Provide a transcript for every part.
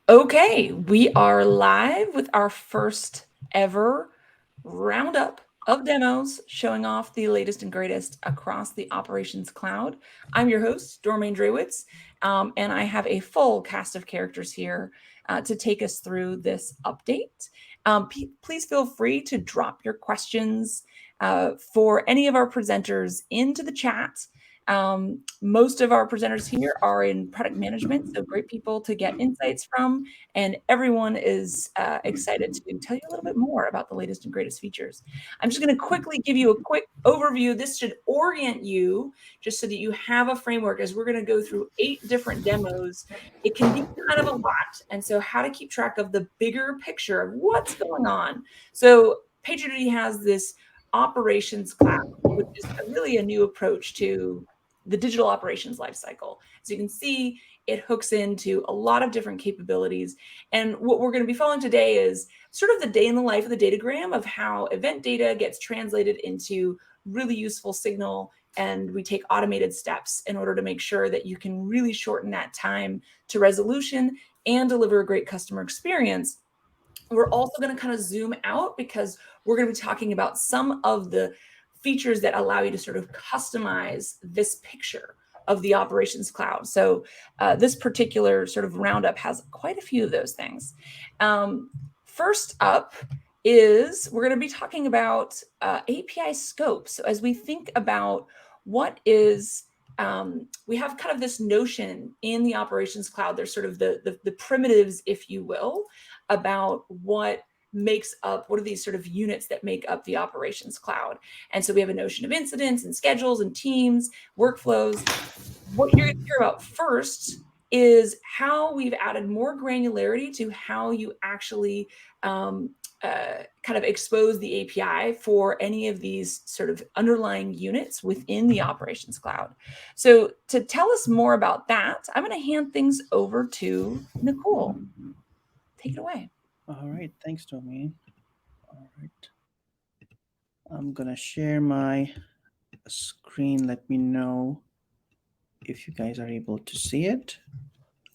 Okay, we are live with our first ever roundup of demos showing off the latest and greatest across the Operations Cloud. I'm your host, Dormaine Drewitz, and I have a full cast of characters here to take us through this update. Please feel free to drop your questions for any of our presenters into the chat. Most of our presenters here are in product management, so great people to get insights from, and everyone is excited to tell you a little bit more about the latest and greatest features. I'm just going to quickly give you a quick overview. This should orient you just so that you have a framework as we're going to go through 8 different demos. It can be kind of a lot, and so how to keep track of the bigger picture of what's going on. So PagerDuty has this operations cloud, which is really a new approach to the digital operations lifecycle. As you can see, it hooks into a lot of different capabilities. And what we're going to be following today is sort of the day in the life of the datagram of how event data gets translated into really useful signal. And we take automated steps in order to make sure that you can really shorten that time to resolution and deliver a great customer experience. We're also going to kind of zoom out because we're going to be talking about some of the features that allow you to sort of customize this picture of the operations cloud. So this particular sort of roundup has quite a few of those things. First up is we're going to be talking about API scope. So as we think about what is we have kind of this notion in the operations cloud, there's sort of the primitives, if you will, about what makes up, what are these sort of units that make up the operations cloud. And so we have a notion of incidents and schedules and teams, workflows. What you're going to hear about first is how we've added more granularity to how you actually kind of expose the API for any of these sort of underlying units within the operations cloud. So to tell us more about that, I'm going to hand things over to Nicole. Take it away. All right, thanks, Domain. All right, I'm gonna share my screen. Let me know if you guys are able to see it.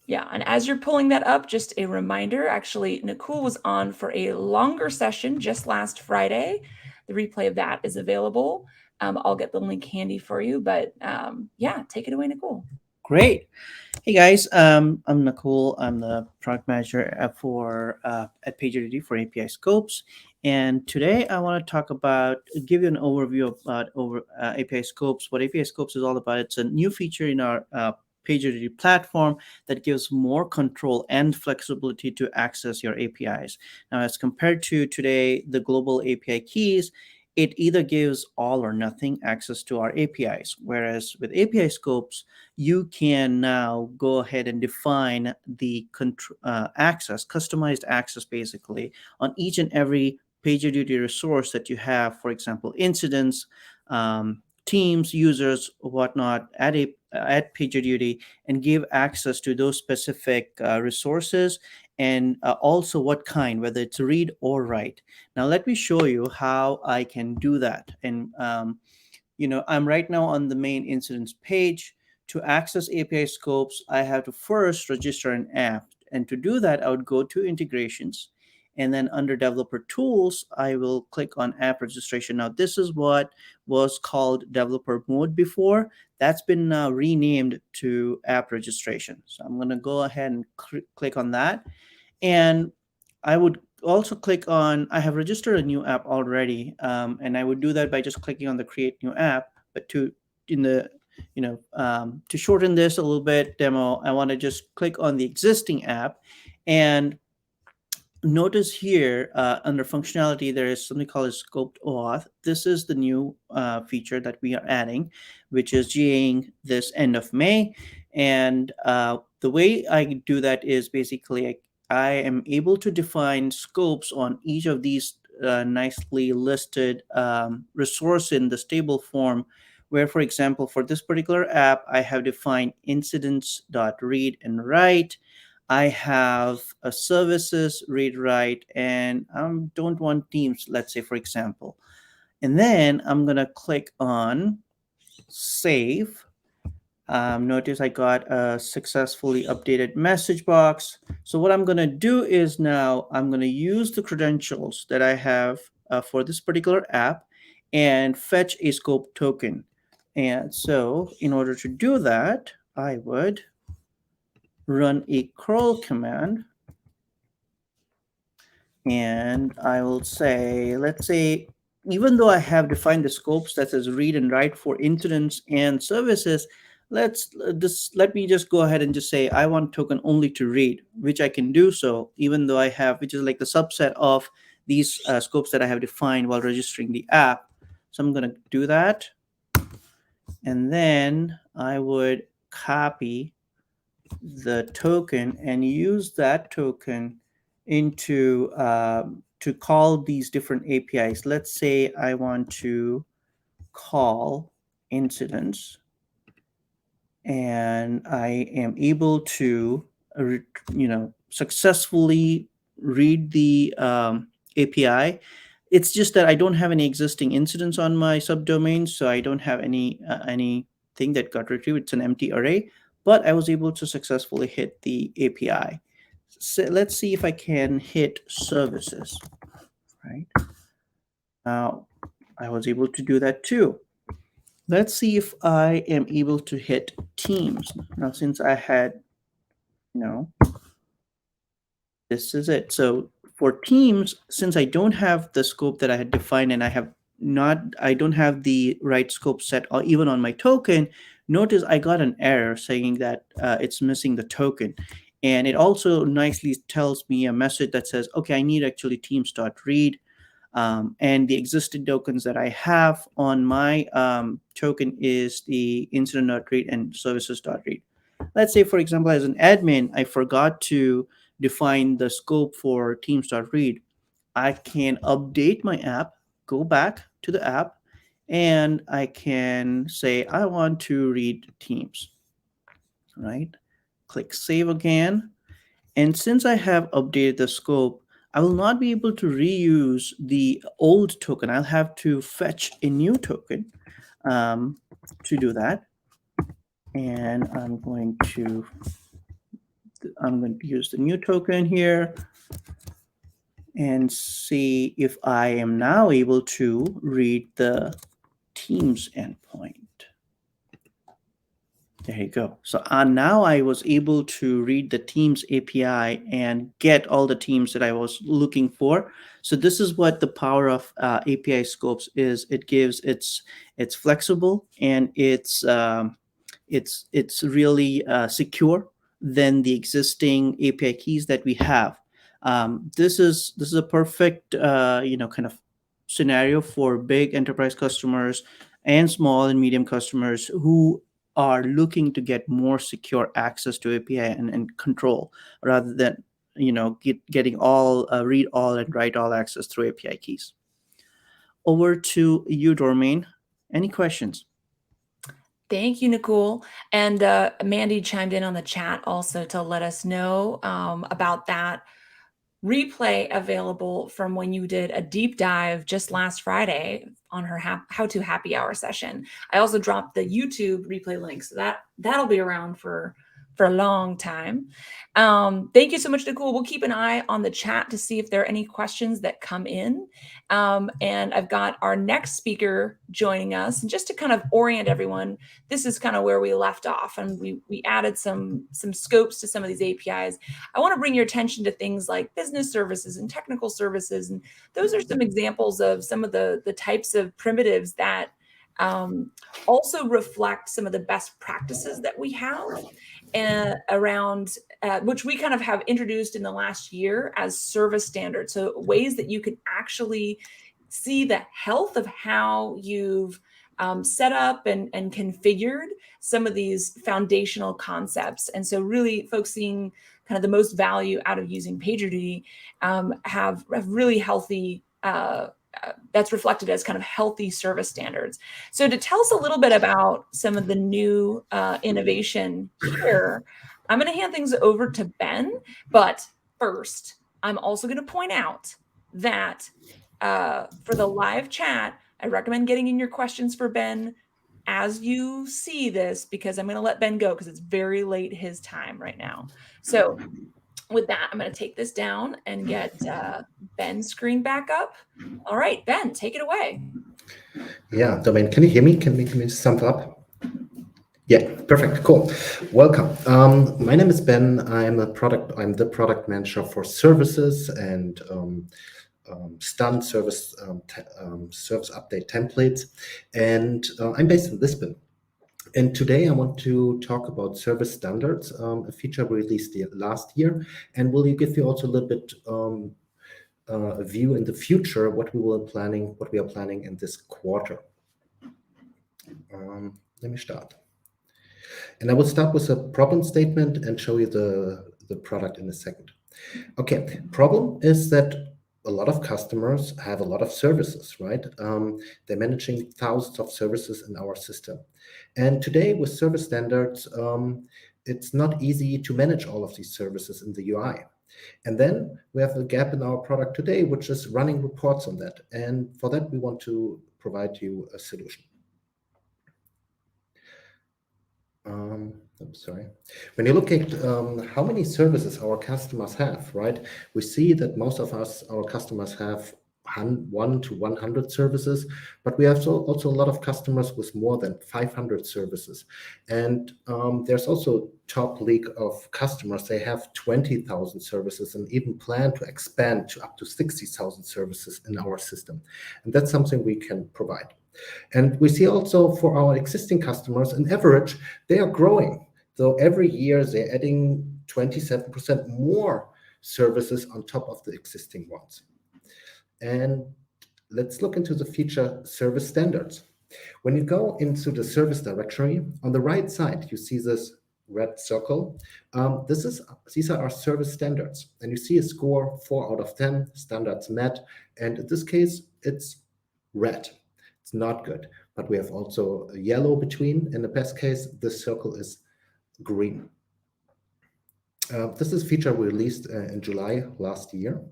Yeah, and as you're pulling that up, just a reminder, actually, Nicole was on for a longer session just last Friday. The replay of that is available. I'll get the link handy for you, but yeah, take it away, Nicole. Great. Hey guys, I'm Nakul. I'm the product manager at PagerDuty for API Scopes, and today I want to talk about, give you an overview about API Scopes. What API Scopes is all about. It's a new feature in our PagerDuty platform that gives more control and flexibility to access your APIs. Now, as compared to today, the global API keys, it either gives all or nothing access to our APIs, whereas with API Scopes you can now go ahead and define the access, customized access basically, on each and every PagerDuty resource that you have, for example, incidents, teams, users, whatnot, at PagerDuty, and give access to those specific resources, and also what kind, whether it's read or write. Now, let me show you how I can do that. And I'm right now on the main incidents page. To access API scopes, I have to first register an app. And to do that, I would go to integrations. And then under developer tools, I will click on app registration. Now, this is what was called developer mode before. That's been now renamed to app registration. So I'm going to go ahead and click on that. And I would also click on, I have registered a new app already, and I would do that by just clicking on the create new app. But in the to shorten this a little bit demo, I want to just click on the existing app, and notice here under functionality there is something called a scoped OAuth. This is the new feature that we are adding, which is GAing this end of May. And the way I do that is basically I am able to define scopes on each of these nicely listed resource in the stable form, where, for example, for this particular app, I have defined incidents.read and write. I have a services read write, and I don't want teams, let's say, for example. And then I'm going to click on save. Notice I got a successfully updated message box. So what I'm going to do is now I'm going to use the credentials that I have for this particular app and fetch a scope token. And so in order to do that, I would run a curl command, and I will say, let's say, even though I have defined the scopes that says read and write for incidents and services, let me just go ahead and just say I want token only to read, which I can do so, even though I have, which is like the subset of these scopes that I have defined while registering the app. So I'm going to do that, and then I would copy the token and use that token into to call these different APIs. Let's say I want to call incidents, and I am able to, successfully read the API. It's just that I don't have any existing incidents on my subdomain, so I don't have anything that got retrieved. It's an empty array, but I was able to successfully hit the API. So let's see if I can hit services. Right now, I was able to do that too. Let's see if I am able to hit Teams. Now, since I had, you know, this is it. So for Teams, since I don't have the scope that I had defined, and I don't have the right scope set or even on my token, notice I got an error saying that it's missing the token. And it also nicely tells me a message that says, okay, I need actually teams.read. And the existing tokens that I have on my token is the incident.read and services.read. Let's say, for example, as an admin, I forgot to define the scope for teams.read. I can update my app, go back to the app, and I can say, I want to read Teams, right? Click save again. And since I have updated the scope, I will not be able to reuse the old token. I'll have to fetch a new token to do that. And I'm going to use the new token here and see if I am now able to read the Teams endpoint. There you go. So now I was able to read the Teams API and get all the teams that I was looking for. So this is what the power of API scopes is. It gives it's flexible, and it's really secure than the existing API keys that we have. This is a perfect kind of scenario for big enterprise customers and small and medium customers who are looking to get more secure access to API and control, rather than getting all read all and write all access through API keys. Over to you, Dormain. Any questions? Thank you, Nicole. And Mandy chimed in on the chat also to let us know about that replay available from when you did a deep dive just last Friday on her how to happy hour session. I also dropped the YouTube replay link, so that'll be around for a long time. Thank you so much, Nicole. We'll keep an eye on the chat to see if there are any questions that come in. And I've got our next speaker joining us. And just to kind of orient everyone, this is kind of where we left off, and we added some scopes to some of these APIs. I want to bring your attention to things like business services and technical services. And those are some examples of some of the types of primitives that also reflect some of the best practices that we have around which we kind of have introduced in the last year as service standards. So ways that you can actually see the health of how you've set up and configured some of these foundational concepts. And so really focusing kind of the most value out of using PagerDuty have really healthy that's reflected as kind of healthy service standards. So to tell us a little bit about some of the new innovation here, I'm going to hand things over to Ben. But first, I'm also going to point out that for the live chat, I recommend getting in your questions for Ben as you see this, because I'm going to let Ben go because it's very late his time right now. So with that, I'm going to take this down and get Ben's screen back up. All right, Ben, take it away. Yeah, Domain, can you hear me? Can we sum up? Yeah, perfect, cool. Welcome. My name is Ben. I'm the product manager for services and Stun service service update templates, and I'm based in Lisbon. And today I want to talk about service standards, a feature we released last year, and will you give you also a little bit a view in the future what we are planning in this quarter. Let me start. And I will start with a problem statement and show you the product in a second. Okay, problem is that a lot of customers have a lot of services, right? They're managing thousands of services in our system. And today with service standards, it's not easy to manage all of these services in the UI. And then we have a gap in our product today, which is running reports on that. And for that, we want to provide you a solution. I'm sorry. When you look at how many services our customers have, right? We see that most of our customers have 1 to 100 services, but we have also a lot of customers with more than 500 services. And there's also top league of customers. They have 20,000 services and even plan to expand to up to 60,000 services in our system. And that's something we can provide. And we see also for our existing customers, on average, they are growing. So every year they're adding 27% more services on top of the existing ones. And let's look into the feature service standards. When you go into the service directory, on the right side, you see this red circle. These are our service standards. And you see a score 4 out of 10, standards met. And in this case, it's red. It's not good, but we have also a yellow between. In the best case, this circle is green. This is a feature we released in July last year.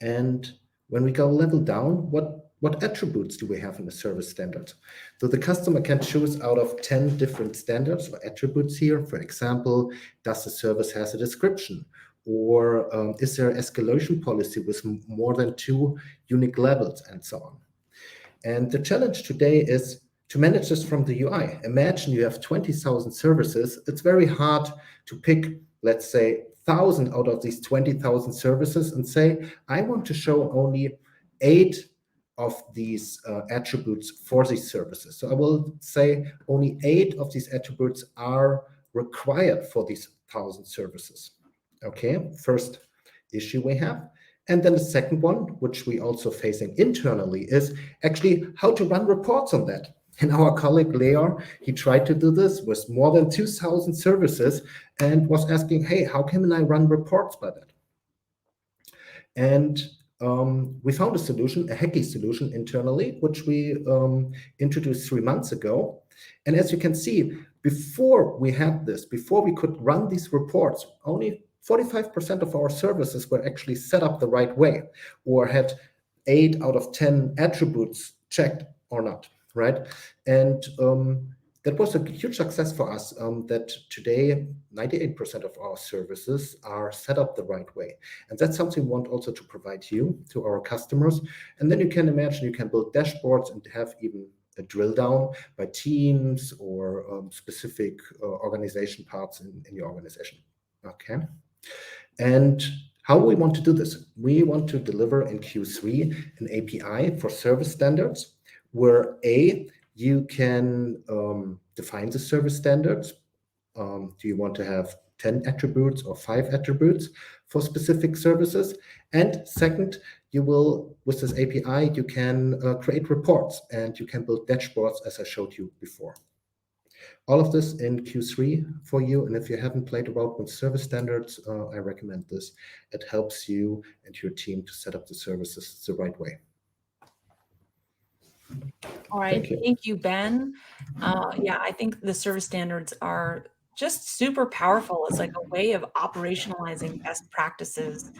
And when we go level down, what attributes do we have in the service standard? So the customer can choose out of 10 different standards or attributes here. For example, does the service has a description? Or is there an escalation policy with more than 2 unique levels and so on? And the challenge today is to manage this from the UI. Imagine you have 20,000 services. It's very hard to pick, let's say, 1,000 out of these 20,000 services and say, I want to show only 8 of these attributes for these services. So I will say only 8 of these attributes are required for these 1,000 services. Okay, first issue we have. And then the second one, which we also facing internally, is actually how to run reports on that. And our colleague Leor, he tried to do this with more than 2,000 services and was asking, hey, how can I run reports by that? And we found a solution, a hacky solution internally, which we introduced 3 months ago. And as you can see, before we had this, before we could run these reports, only 45% of our services were actually set up the right way or had 8 out of 10 attributes checked or not, right? And that was a huge success for us that today 98% of our services are set up the right way. And that's something we want also to provide you, to our customers. And then you can imagine you can build dashboards and have even a drill down by teams or specific organization parts in your organization. Okay. And how we want to do this? We want to deliver in Q3 an API for service standards where you can define the service standards. Do you want to have 10 attributes or 5 attributes for specific services? And second, you will, with this API, you can create reports and you can build dashboards as I showed you before. All of this in Q3 for you. And if you haven't played around with service standards, I recommend this. It helps you and your team to set up the services the right way. All right. Thank you, Ben. Yeah, I think the service standards are just super powerful. It's like a way of operationalizing best practices.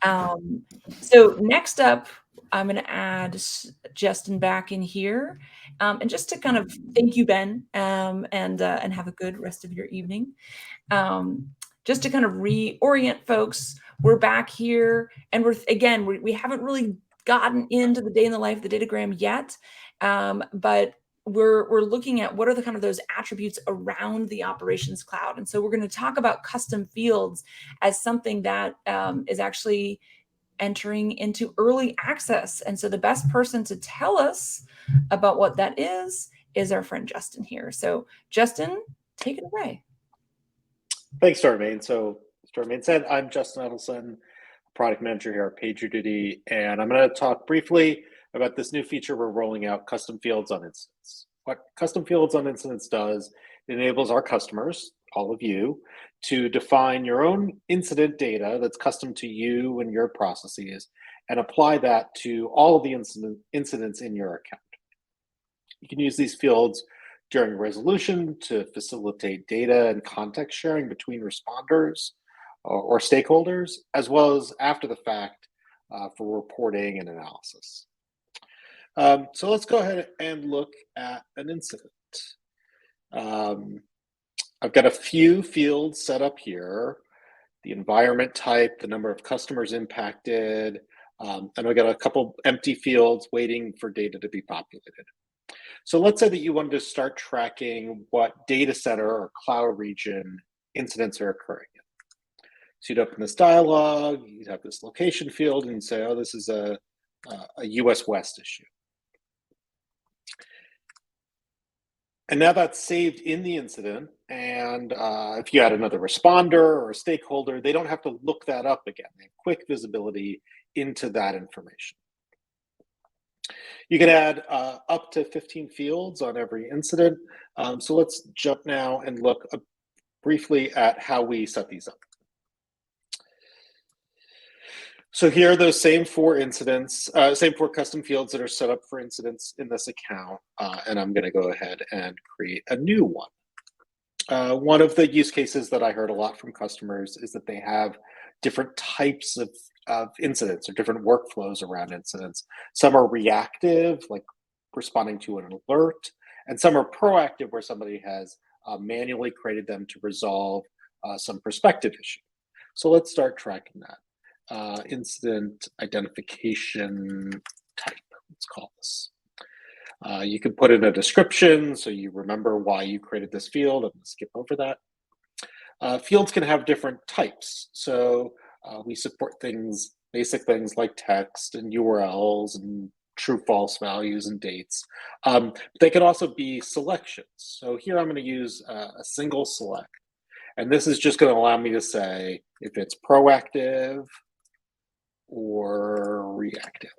So next up, I'm going to add Justin back in here. And just to kind of thank you, Ben, and have a good rest of your evening. just to kind of reorient folks, we're back here, and we haven't really gotten into the day in the life of the datagram yet, but we're looking at what are the kind of those attributes around the operations cloud. And so we're going to talk about custom fields as something that is actually entering into early access. And so the best person to tell us about what that is our friend Justin here. So Justin, take it away. Thanks, Darmaine. So as Darmaine said, I'm Justin Edelson, product manager here at PagerDuty, and I'm going to talk briefly about this new feature we're rolling out, custom fields on incidents. What custom fields on incidents does, it enables our customers, all of you, to define your own incident data that's custom to you and your processes, and apply that to all of the incidents in your account. You can use these fields during resolution to facilitate data and context sharing between responders or stakeholders, as well as after the fact for reporting and analysis. So let's go ahead and look at an incident. I've got a few fields set up here: the environment type, the number of customers impacted, and I've got a couple empty fields waiting for data to be populated. So let's say that you wanted to start tracking what data center or cloud region incidents are occurring in. So you'd open this dialog, you'd have this location field, and you'd say, oh, this is a US West issue. And now that's saved in the incident, and if you had another responder or a stakeholder, they don't have to look that up again. They have quick visibility into that information. You can add up to 15 fields on every incident. So let's jump now and look briefly at how we set these up. So here are those same four incidents, same four custom fields that are set up for incidents in this account. And I'm going to go ahead and create a new one. One of the use cases that I heard a lot from customers is that they have different types of incidents or different workflows around incidents. Some are reactive, like responding to an alert, and some are proactive, where somebody has manually created them to resolve some prospective issue. So let's start tracking that. Incident identification type, let's call this. You can put in a description so you remember why you created this field. I'm going to skip over that. Fields can have different types. So we support basic things like text and URLs and true false values and dates. They can also be selections. So here I'm going to use a single select. And this is just going to allow me to say if it's proactive or reactive.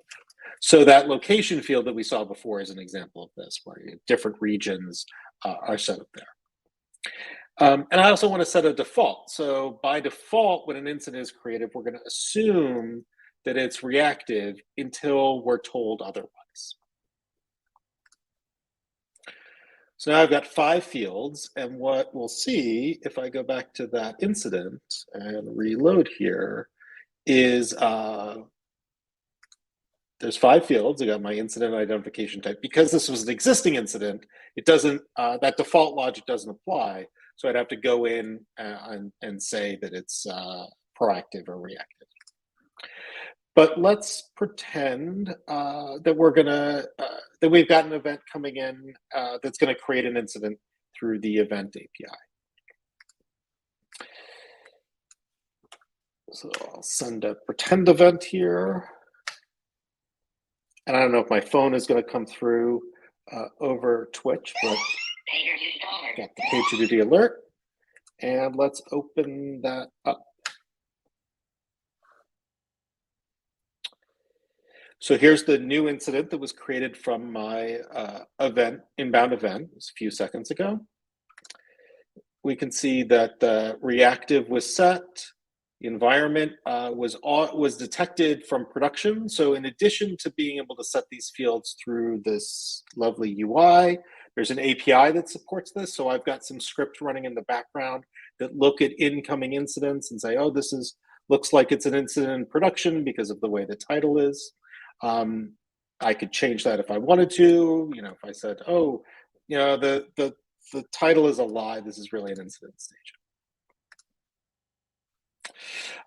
So that location field that we saw before is an example of this, where different regions are set up there. And I also want to set a default. So by default, when an incident is created, we're going to assume that it's reactive until we're told otherwise. So now I've got 5 fields, and what we'll see if I go back to that incident and reload here is there's 5 fields. I got my incident identification type. Because this was an existing incident, it doesn't, that default logic doesn't apply. So I'd have to go in and say that it's proactive or reactive. But let's pretend that we've got an event coming in that's going to create an incident through the event API. So I'll send a pretend event here. And I don't know if my phone is going to come through over Twitch, but got the PagerDuty alert. And let's open that up. So here's the new incident that was created from my inbound event. It was a few seconds ago. We can see that the reactive was set. The environment was detected from production. So in addition to being able to set these fields through this lovely UI, there's an API that supports this. So I've got some script running in the background that look at incoming incidents and say, oh, looks like it's an incident in production because of the way the title is. I could change that if I wanted to. If I said, oh, the title is a lie, this is really an incident stage.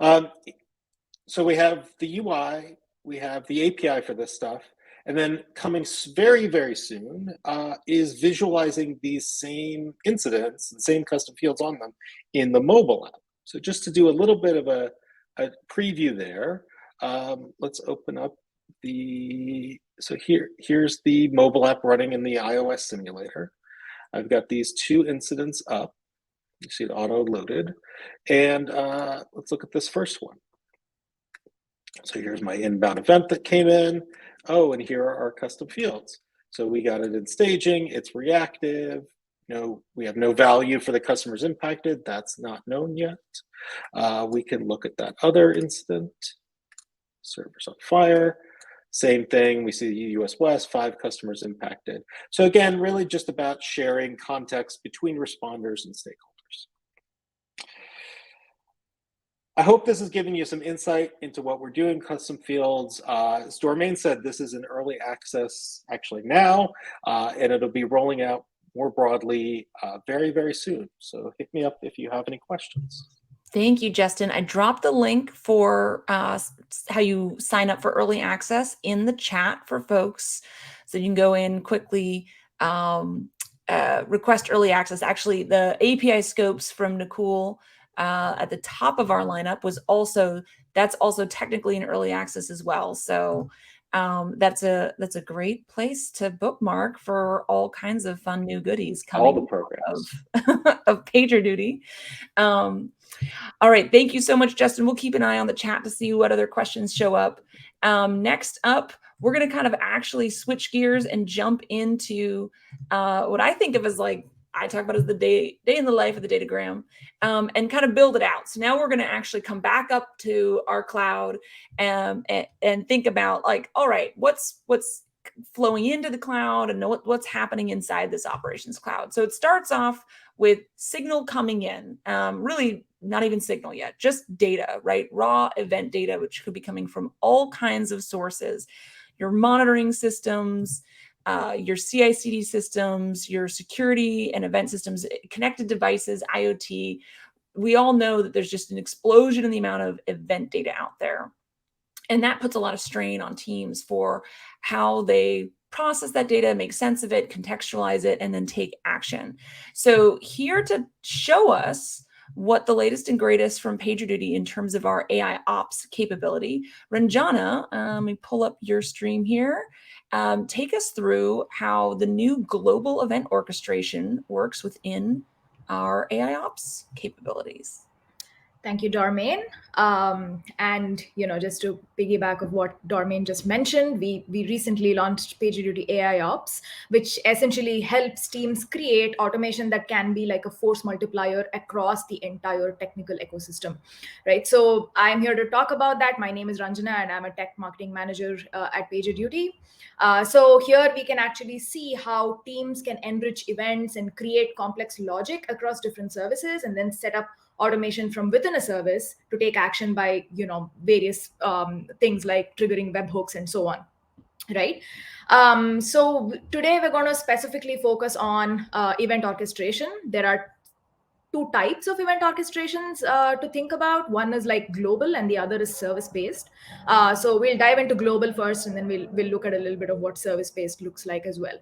So we have the UI, we have the API for this stuff, and then coming very, very soon is visualizing these same incidents, the same custom fields on them in the mobile app. So just to do a little bit of a preview there, let's open up so here's the mobile app running in the iOS simulator. I've got these two incidents up. You see it auto loaded. And let's look at this first one. So here's my inbound event that came in. Oh, and here are our custom fields. So we got it in staging, it's reactive. We have no value for the customers impacted. That's not known yet. We can look at that other incident. Servers on fire. Same thing, we see US West, 5 customers impacted. So again, really just about sharing context between responders and stakeholders. I hope this has given you some insight into what we're doing, custom fields. As Dormain said, this is in early access actually now, and it'll be rolling out more broadly very, very soon. So hit me up if you have any questions. Thank you, Justin. I dropped the link for how you sign up for early access in the chat for folks. So you can go in quickly, request early access. Actually, the API scopes from Nicole at the top of our lineup that's also technically in early access as well. So that's a great place to bookmark for all kinds of fun new goodies coming all the programs of PagerDuty. All right, thank you so much, Justin. We'll keep an eye on the chat to see what other questions show up. Next up, we're going to kind of actually switch gears and jump into what I think of as I talk about as the day in the life of the datagram, and kind of build it out. So now we're going to actually come back up to our cloud and think about all right, what's flowing into the cloud and what's happening inside this operations cloud. So it starts off with signal coming in, really not even signal yet, just data, right? Raw event data, which could be coming from all kinds of sources, your monitoring systems, your CI/CD systems, your security and event systems, connected devices, IoT. We all know that there's just an explosion in the amount of event data out there. And that puts a lot of strain on teams for how they process that data, make sense of it, contextualize it, and then take action. So here to show us what the latest and greatest from PagerDuty in terms of our AIOps capability, Ranjana, let me pull up your stream here. Take us through how the new global event orchestration works within our AIOps capabilities. Thank you, Dormain. And just to piggyback of what Dormain just mentioned, we recently launched PagerDuty AIOps, which essentially helps teams create automation that can be like a force multiplier across the entire technical ecosystem, right? So I'm here to talk about that. My name is Ranjana, and I'm a tech marketing manager at PagerDuty. So here we can actually see how teams can enrich events and create complex logic across different services, and then set up automation from within a service to take action by various things like triggering webhooks and so on, right? So today we're going to specifically focus on event orchestration. There are 2 types of event orchestrations to think about. One is like global and the other is service-based. So we'll dive into global first, and then we'll look at a little bit of what service-based looks like as well.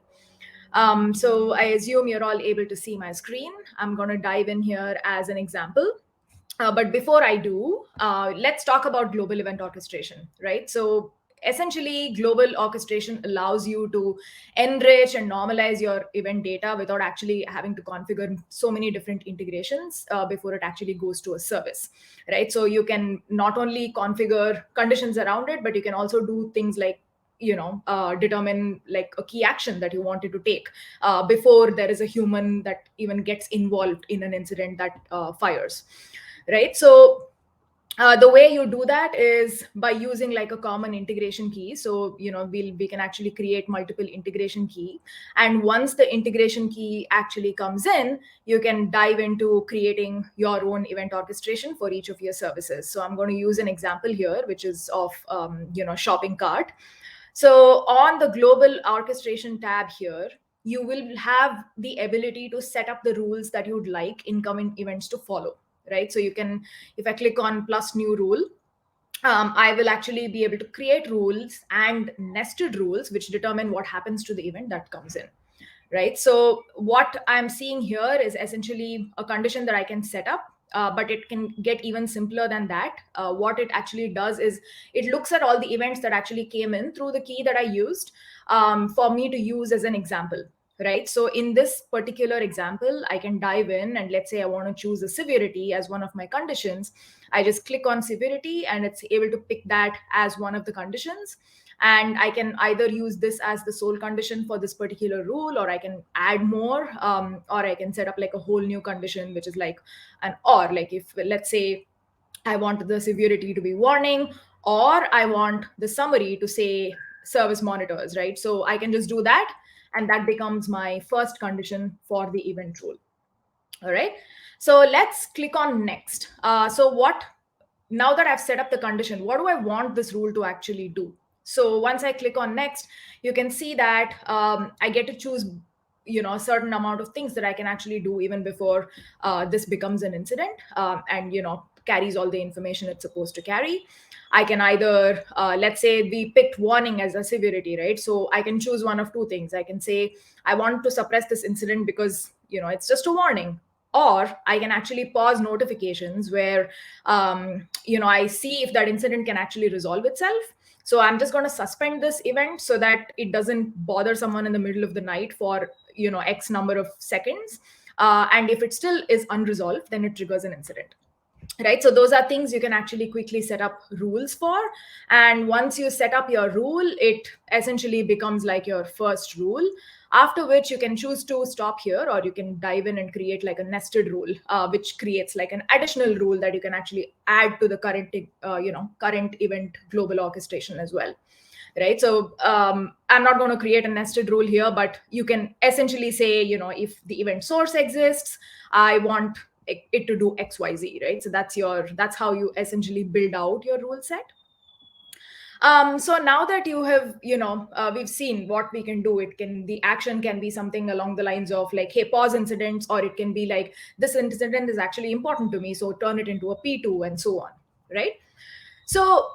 So I assume you're all able to see my screen. I'm going to dive in here as an example. But before I do, let's talk about global event orchestration, right? So essentially, global orchestration allows you to enrich and normalize your event data without actually having to configure so many different integrations before it actually goes to a service, right? So you can not only configure conditions around it, but you can also do things like determine like a key action that you wanted to take before there is a human that even gets involved in an incident that fires, right? So the way you do that is by using like a common integration key. So we can actually create multiple integration key, and once the integration key actually comes in, you can dive into creating your own event orchestration for each of your services. So I'm going to use an example here, which is of shopping cart. So on the global orchestration tab here, you will have the ability to set up the rules that you'd like incoming events to follow, right? So you can, if I click on plus new rule, I will actually be able to create rules and nested rules which determine what happens to the event that comes in, right? So what I'm seeing here is essentially a condition that I can set up, but it can get even simpler than that. What it actually does is it looks at all the events that actually came in through the key that I used for me to use as an example, right? So in this particular example, I can dive in and let's say I want to choose a severity as one of my conditions. I just click on severity and it's able to pick that as one of the conditions. And I can either use this as the sole condition for this particular rule, or I can add more, or I can set up like a whole new condition, which is like an or. Like if, let's say, I want the severity to be warning, or I want the summary to say service monitors, right? So I can just do that, and that becomes my first condition for the event rule. All right. So let's click on next. Now that I've set up the condition, what do I want this rule to actually do? So once I click on next, you can see that I get to choose, a certain amount of things that I can actually do even before this becomes an incident, and carries all the information it's supposed to carry. I can either, let's say we picked warning as a severity, right? So I can choose one of two things. I can say I want to suppress this incident because it's just a warning, or I can actually pause notifications where I see if that incident can actually resolve itself. So I'm just going to suspend this event so that it doesn't bother someone in the middle of the night for X number of seconds. And if it still is unresolved, then it triggers an incident. Right. So those are things you can actually quickly set up rules for. And once you set up your rule, it essentially becomes like your first rule, after which you can choose to stop here, or you can dive in and create like a nested rule, which creates like an additional rule that you can actually add to the current event global orchestration as well. Right. So I'm not going to create a nested rule here, but you can essentially say, if the event source exists, I want it to do XYZ, right? So that's how you essentially build out your rule set. So now that you have, we've seen what we can do. The action can be something along the lines of like, hey, pause incidents, or it can be like, this incident is actually important to me, so turn it into a P2 and so on, right? So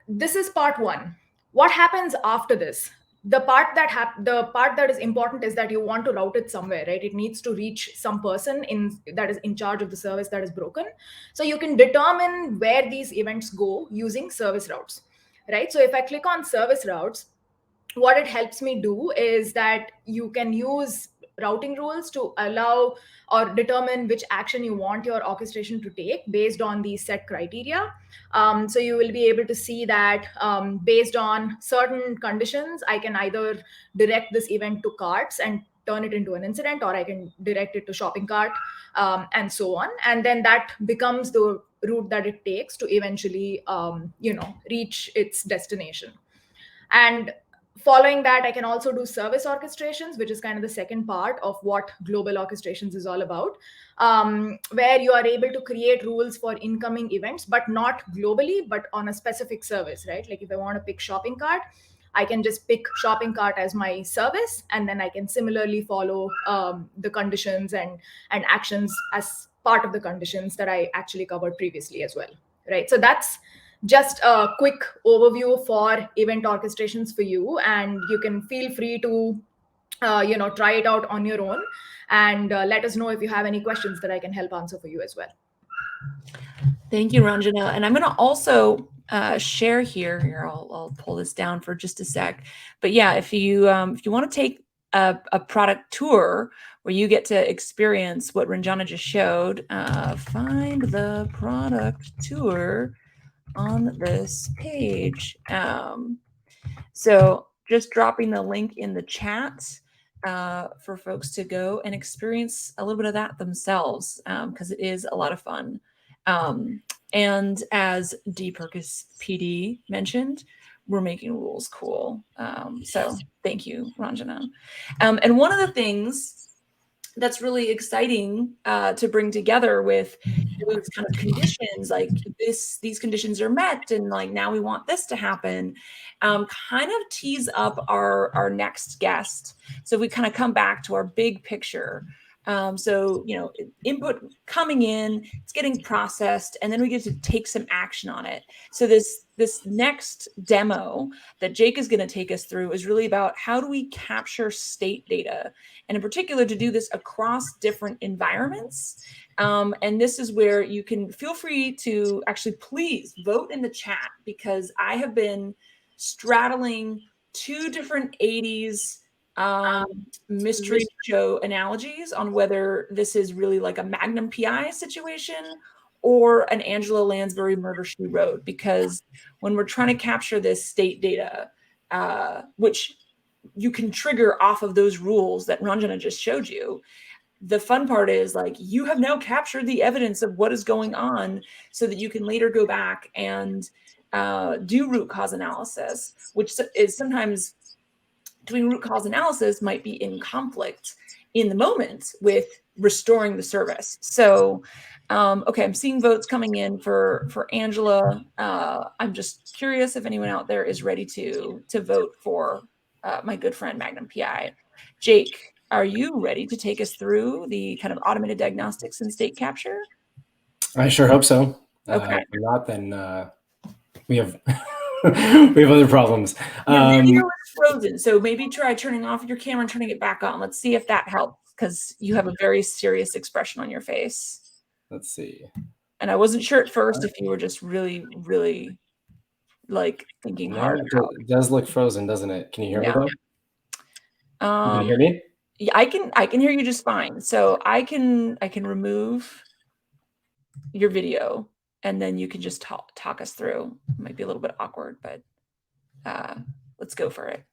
this is part one. What happens after this? The part that is important is that you want to route it somewhere, right? It needs to reach some person that is in charge of the service that is broken. So you can determine where these events go using service routes, right? So if I click on service routes, what it helps me do is that you can use routing rules to allow or determine which action you want your orchestration to take based on these set criteria. So you will be able to see that based on certain conditions, I can either direct this event to carts and turn it into an incident, or I can direct it to shopping cart, and so on. And then that becomes the route that it takes to eventually reach its destination. And following that, I can also do service orchestrations, which is kind of the second part of what global orchestrations is all about, where you are able to create rules for incoming events, but not globally, but on a specific service, right? Like if I want to pick shopping cart, I can just pick shopping cart as my service, and then I can similarly follow the conditions and actions as part of the conditions that I actually covered previously as well, right? So that's just a quick overview for event orchestrations for you, and you can feel free to try it out on your own, and let us know if you have any questions that I can help answer for you as well. Thank you, Ranjana. And I'm going to also share here. I'll pull this down for just a sec. But yeah, if you want to take a product tour where you get to experience what Ranjana just showed, find the product tour on this page. So just dropping the link in the chat for folks to go and experience a little bit of that themselves, because it is a lot of fun. And as D. Perkis PD mentioned, we're making rules cool. So thank you, Ranjana. And one of the things that's really exciting to bring together with those kind of conditions, like these conditions are met, and like now we want this to happen, kind of tease up our next guest. So we kind of come back to our big picture. So, input coming in, it's getting processed, and then we get to take some action on it. So this next demo that Jake is going to take us through is really about how do we capture state data, and in particular to do this across different environments. And this is where you can feel free to actually please vote in the chat, because I have been straddling two different 80s mystery show analogies on whether this is really like a Magnum PI situation or an Angela Lansbury Murder She Wrote, because when we're trying to capture this state data, which you can trigger off of those rules that Ranjana just showed you, the fun part is like you have now captured the evidence of what is going on so that you can later go back and do root cause analysis, which is sometimes doing root cause analysis might be in conflict in the moment with restoring the service. So, okay, I'm seeing votes coming in for Angela. I'm just curious if anyone out there is ready to vote for my good friend Magnum PI. Jake, are you ready to take us through the kind of automated diagnostics and state capture? I sure hope so. Okay. If not, then we have we have other problems. Your video is frozen, so maybe try turning off your camera and turning it back on. Let's see if that helps, because you have a very serious expression on your face. Let's see. And I wasn't sure at first if you were just really, really like thinking hard. It does look frozen, doesn't it? Can you hear me though? Can you hear me? Yeah, I can hear you just fine. So I can remove your video, and then you can just talk us through. It might be a little bit awkward, but let's go for it.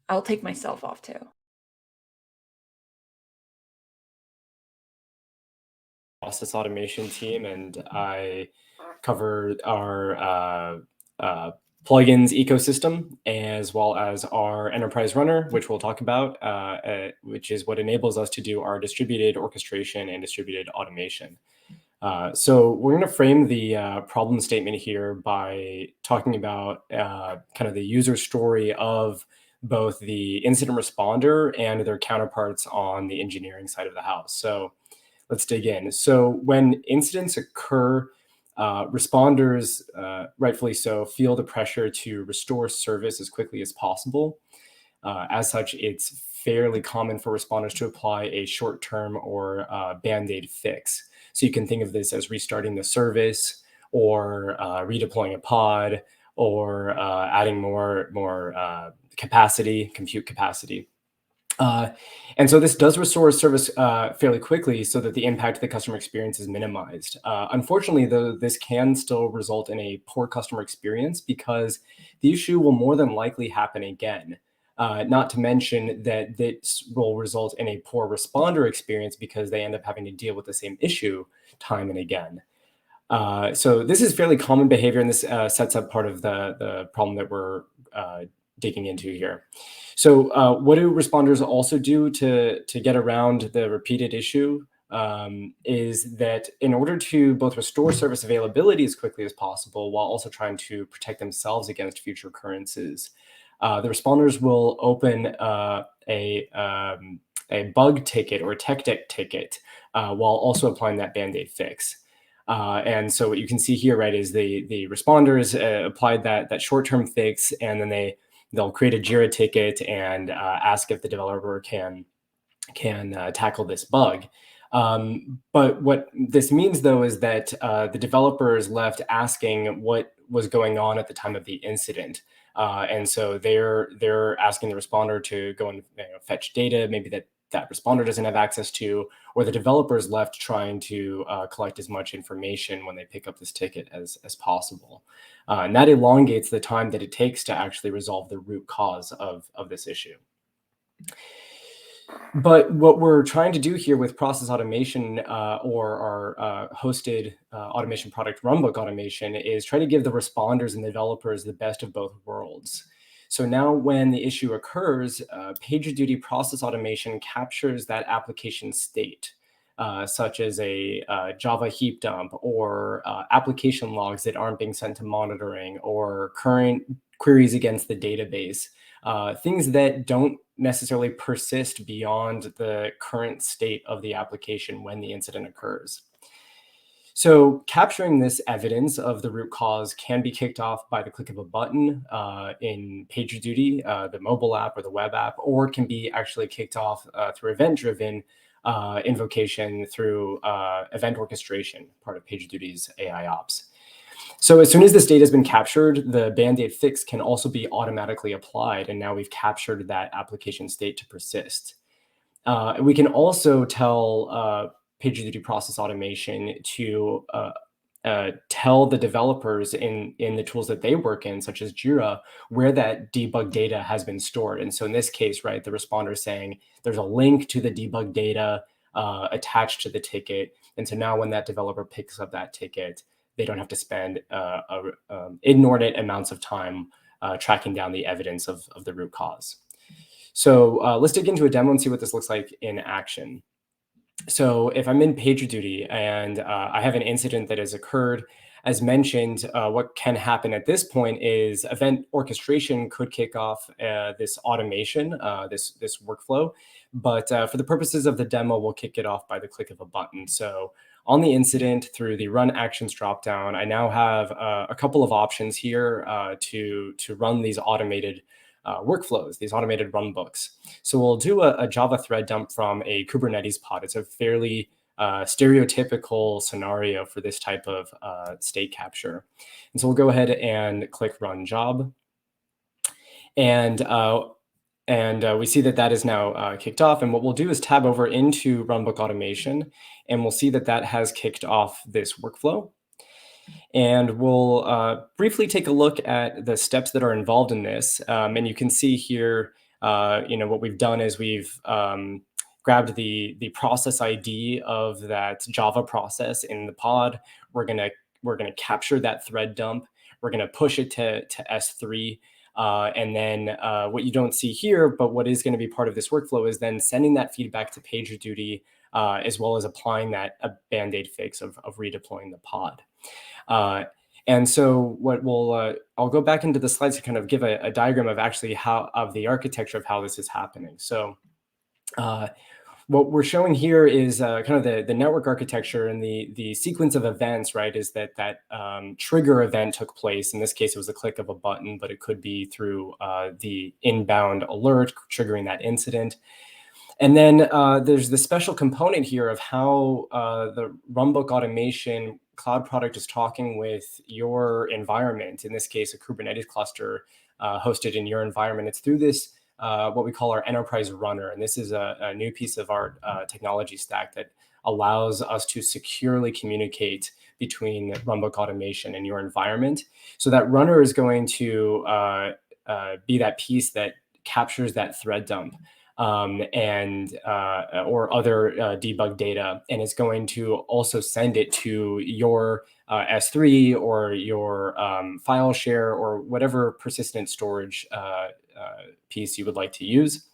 I'll take myself off too. Process automation team, and I cover our plugins ecosystem, as well as our enterprise runner, which we'll talk about, which is what enables us to do our distributed orchestration and distributed automation. So we're going to frame the problem statement here by talking about kind of the user story of both the incident responder and their counterparts on the engineering side of the house. So let's dig in. So when incidents occur, responders, rightfully so, feel the pressure to restore service as quickly as possible. As such, it's fairly common for responders to apply a short-term or band-aid fix. So you can think of this as restarting the service, or redeploying a pod, or adding more capacity, compute capacity. And so this does restore service fairly quickly so that the impact to the customer experience is minimized. Unfortunately, though, this can still result in a poor customer experience because the issue will more than likely happen again. Not to mention that this will result in a poor responder experience because they end up having to deal with the same issue time and again. So this is fairly common behavior, and this sets up part of the problem that we're digging into here. So what do responders also do to get around the repeated issue is that in order to both restore service availability as quickly as possible while also trying to protect themselves against future occurrences, the responders will open a bug ticket or a tech debt ticket while also applying that Band-Aid fix. And so what you can see here, right, is the responders applied that short-term fix, and then they'll create a JIRA ticket and ask if the developer can tackle this bug. But what this means, though, is that the developer is left asking what was going on at the time of the incident. And so they're asking the responder to go and fetch data, maybe that responder doesn't have access to, or the developer is left trying to collect as much information when they pick up this ticket as possible. And that elongates the time that it takes to actually resolve the root cause of this issue. But what we're trying to do here with process automation or our hosted automation product, Runbook Automation, is try to give the responders and the developers the best of both worlds. So now when the issue occurs, PagerDuty process automation captures that application state. such as a Java heap dump or application logs that aren't being sent to monitoring or current queries against the database, things that don't necessarily persist beyond the current state of the application when the incident occurs. So capturing this evidence of the root cause can be kicked off by the click of a button in PagerDuty, the mobile app or the web app, or it can be actually kicked off through event-driven invocation through event orchestration, part of PagerDuty's AIOps. So as soon as this data has been captured, the Band-Aid fix can also be automatically applied, and now we've captured that application state to persist. We can also tell PagerDuty Process Automation to tell the developers in the tools that they work in, such as Jira, where that debug data has been stored. And so in this case, right, the responder is saying there's a link to the debug data attached to the ticket. And so now when that developer picks up that ticket, they don't have to spend inordinate amounts of time tracking down the evidence of the root cause. So let's dig into a demo and see what this looks like in action. So if I'm in PagerDuty and I have an incident that has occurred, as mentioned, what can happen at this point is event orchestration could kick off this automation, this workflow. But for the purposes of the demo, we'll kick it off by the click of a button. So on the incident, through the Run Actions dropdown, I now have a couple of options here to run these automated workflows, these automated runbooks. So we'll do a Java thread dump from a Kubernetes pod. It's a fairly stereotypical scenario for this type of state capture. And so we'll go ahead and click Run Job. And we see that that is now kicked off. And what we'll do is tab over into Runbook Automation, and we'll see that that has kicked off this workflow. And we'll briefly take a look at the steps that are involved in this. And you can see here, what we've done is we've grabbed the process ID of that Java process in the pod. We're gonna capture that thread dump. We're gonna push it to S3. And then what you don't see here, but what is going to be part of this workflow is then sending that feedback to PagerDuty, as well as applying that Band-Aid fix of redeploying the pod. And so what we'll, I'll go back into the slides to kind of give a diagram of actually of the architecture of how this is happening. So what we're showing here is kind of the network architecture, and the sequence of events, right, is that trigger event took place. In this case, it was a click of a button, but it could be through the inbound alert triggering that incident. And then there's the special component here of how the Runbook Automation cloud product is talking with your environment, in this case, a Kubernetes cluster hosted in your environment. It's through this what we call our enterprise runner. And this is a new piece of our technology stack that allows us to securely communicate between Runbook Automation and your environment. So that runner is going to be that piece that captures that thread dump or other debug data, and it's going to also send it to your S3 or your file share or whatever persistent storage piece you would like to use.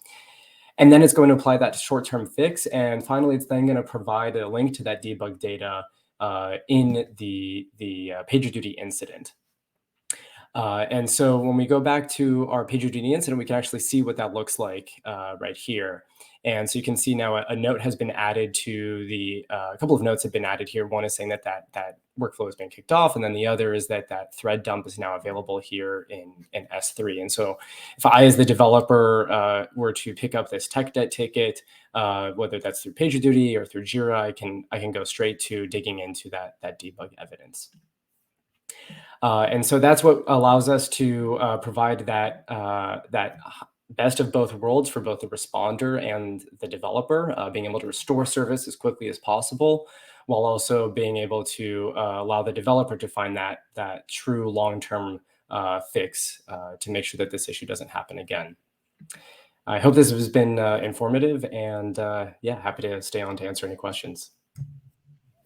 And then it's going to apply that short-term fix. And finally, it's then going to provide a link to that debug data in the PagerDuty incident. And so when we go back to our PagerDuty incident, we can actually see what that looks like right here. And so you can see now a note has been added to a couple of notes have been added here. One is saying that workflow has been kicked off. And then the other is that thread dump is now available here in S3. And so if I, as the developer, were to pick up this tech debt ticket, whether that's through PagerDuty or through Jira, I can go straight to digging into that debug evidence. And so that's what allows us to provide that best of both worlds for both the responder and the developer, being able to restore service as quickly as possible, while also being able to allow the developer to find that true long-term fix to make sure that this issue doesn't happen again. I hope this has been informative, and happy to stay on to answer any questions.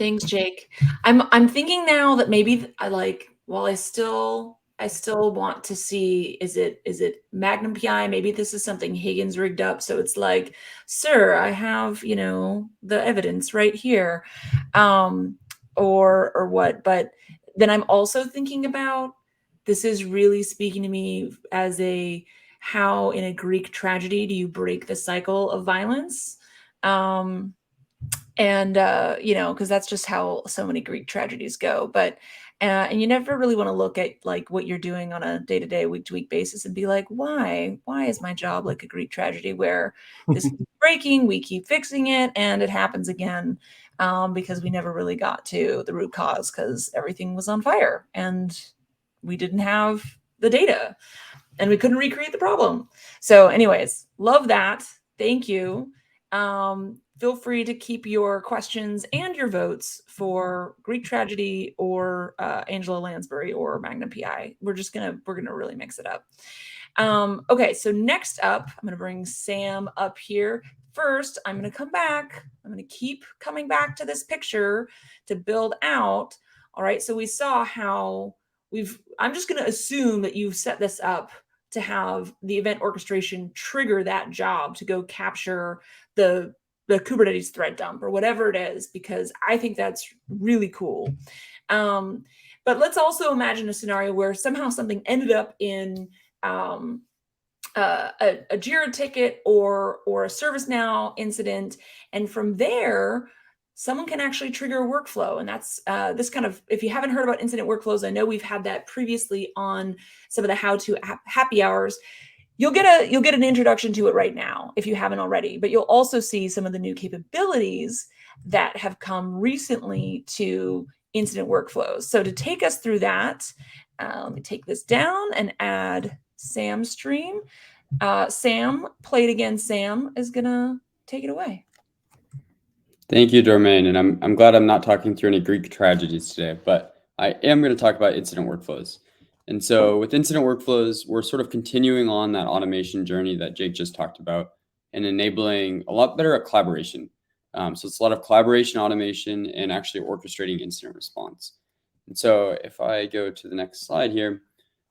Thanks, Jake. I'm thinking now that maybe while I I still want to see, is it Magnum PI? Maybe this is something Higgins rigged up. So it's like, sir, I have, the evidence right here. Or what. But then I'm also thinking about, this is really speaking to me as how in a Greek tragedy do you break the cycle of violence? And because that's just how so many Greek tragedies go. But and you never really want to look at like what you're doing on a day-to-day, week-to-week basis and be like, why is my job like a Greek tragedy where this is breaking, we keep fixing it, and it happens again, because we never really got to the root cause because everything was on fire and we didn't have the data and we couldn't recreate the problem. So anyways, love that. Thank you. Feel free to keep your questions and your votes for Greek tragedy or Angela Lansbury or Magnum PI. We're gonna really mix it up. Okay, so next up, I'm gonna bring Sam up here. First, I'm gonna come back. I'm gonna keep coming back to this picture to build out. All right, so we saw how I'm just gonna assume that you've set this up to have the event orchestration trigger that job to go capture the Kubernetes thread dump or whatever it is, because I think that's really cool. But let's also imagine a scenario where somehow something ended up in a Jira ticket or a ServiceNow incident, and from there, someone can actually trigger a workflow. And that's this kind of, if you haven't heard about incident workflows, I know we've had that previously on some of the how-to happy hours. You'll get an introduction to it right now if you haven't already, but you'll also see some of the new capabilities that have come recently to incident workflows. So to take us through that, let me take this down and add Sam's stream. Sam, play it again. Sam is gonna take it away. Thank you, Dormain, and I'm glad I'm not talking through any Greek tragedies today, but I am going to talk about incident workflows. And so with incident workflows, we're sort of continuing on that automation journey that Jake just talked about and enabling a lot better collaboration. So it's a lot of collaboration, automation, and actually orchestrating incident response. And so if I go to the next slide here,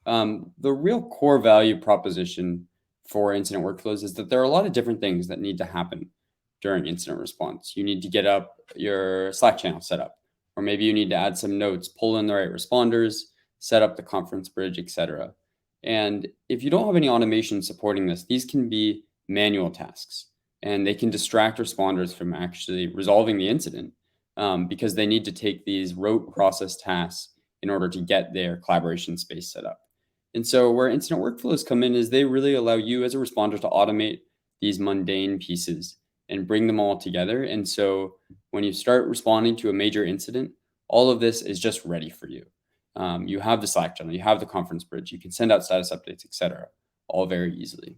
the real core value proposition for incident workflows is that there are a lot of different things that need to happen during incident response. You need to get up your Slack channel set up, or maybe you need to add some notes, pull in the right responders, set up the conference bridge, etc. And if you don't have any automation supporting this, these can be manual tasks, and they can distract responders from actually resolving the incident because they need to take these rote process tasks in order to get their collaboration space set up. And so where incident workflows come in is they really allow you as a responder to automate these mundane pieces and bring them all together. And so when you start responding to a major incident, all of this is just ready for you. You have the Slack channel, you have the conference bridge, you can send out status updates, etc., all very easily.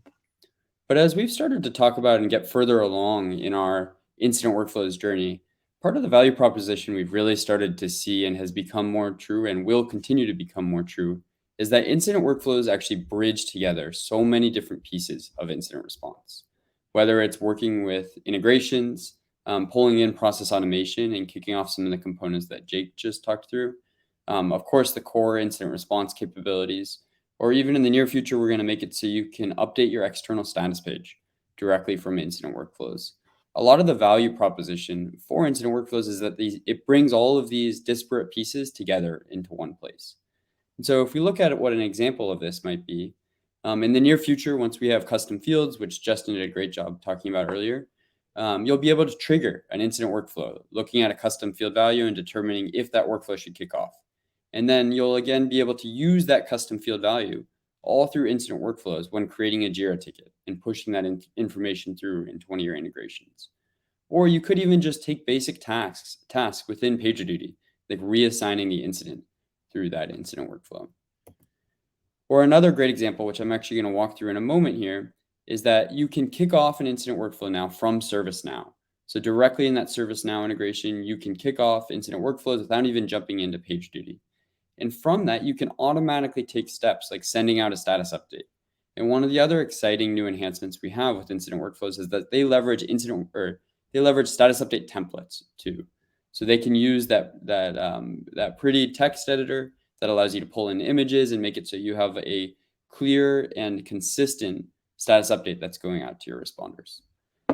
But as we've started to talk about and get further along in our incident workflows journey, part of the value proposition we've really started to see and has become more true and will continue to become more true is that incident workflows actually bridge together so many different pieces of incident response. Whether it's working with integrations, pulling in process automation and kicking off some of the components that Jake just talked through. Of course, the core incident response capabilities, or even in the near future, we're going to make it so you can update your external status page directly from incident workflows. A lot of the value proposition for incident workflows is that it brings all of these disparate pieces together into one place. And so if we look at what an example of this might be, in the near future, once we have custom fields, which Justin did a great job talking about earlier, you'll be able to trigger an incident workflow, looking at a custom field value and determining if that workflow should kick off. And then you'll again be able to use that custom field value all through incident workflows when creating a Jira ticket and pushing that information through into one of your integrations. Or you could even just take basic tasks within PagerDuty, like reassigning the incident through that incident workflow. Or another great example, which I'm actually going to walk through in a moment here, is that you can kick off an incident workflow now from ServiceNow. So directly in that ServiceNow integration, you can kick off incident workflows without even jumping into PagerDuty. And from that, you can automatically take steps like sending out a status update. And one of the other exciting new enhancements we have with incident workflows is that they leverage status update templates too. So they can use that pretty text editor that allows you to pull in images and make it so you have a clear and consistent status update that's going out to your responders.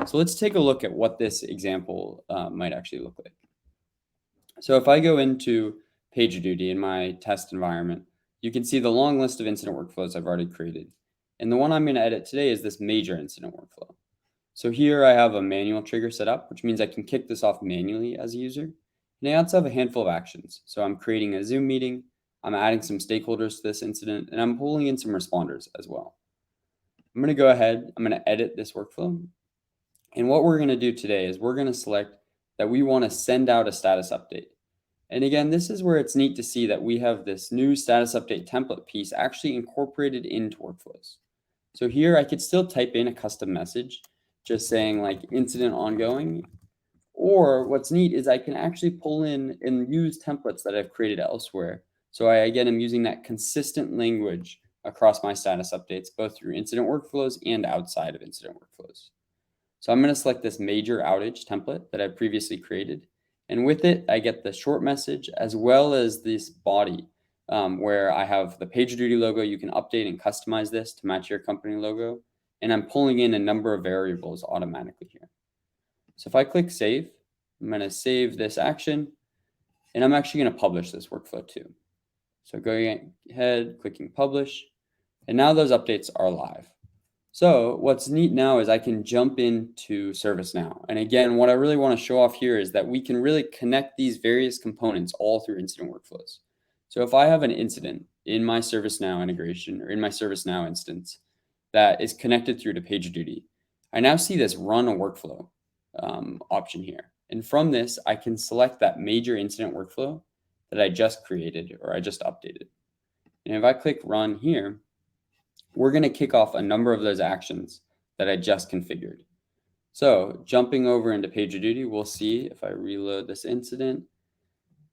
So let's take a look at what this example might actually look like. So if I go into PagerDuty in my test environment, you can see the long list of incident workflows I've already created. And the one I'm going to edit today is this major incident workflow. So here I have a manual trigger set up, which means I can kick this off manually as a user. And I also have a handful of actions. So I'm creating a Zoom meeting, I'm adding some stakeholders to this incident, and I'm pulling in some responders as well. I'm going to go ahead, I'm going to edit this workflow. And what we're going to do today is we're going to select that we want to send out a status update. And again, this is where it's neat to see that we have this new status update template piece actually incorporated into workflows. So here I could still type in a custom message, just saying like incident ongoing. Or what's neat is I can actually pull in and use templates that I've created elsewhere. So I, again, am using that consistent language across my status updates, both through incident workflows and outside of incident workflows. So I'm going to select this major outage template that I previously created. And with it, I get the short message as well as this body where I have the PagerDuty logo. You can update and customize this to match your company logo. And I'm pulling in a number of variables automatically here. So if I click save, I'm going to save this action, and I'm actually going to publish this workflow too. So going ahead, clicking publish, and now those updates are live. So what's neat now is I can jump into ServiceNow. And again, what I really want to show off here is that we can really connect these various components all through incident workflows. So if I have an incident in my ServiceNow integration or in my ServiceNow instance that is connected through to PagerDuty, I now see this run a workflow option here. And from this, I can select that major incident workflow that I just created or I just updated. And if I click run here, we're going to kick off a number of those actions that I just configured. So jumping over into PagerDuty, we'll see if I reload this incident,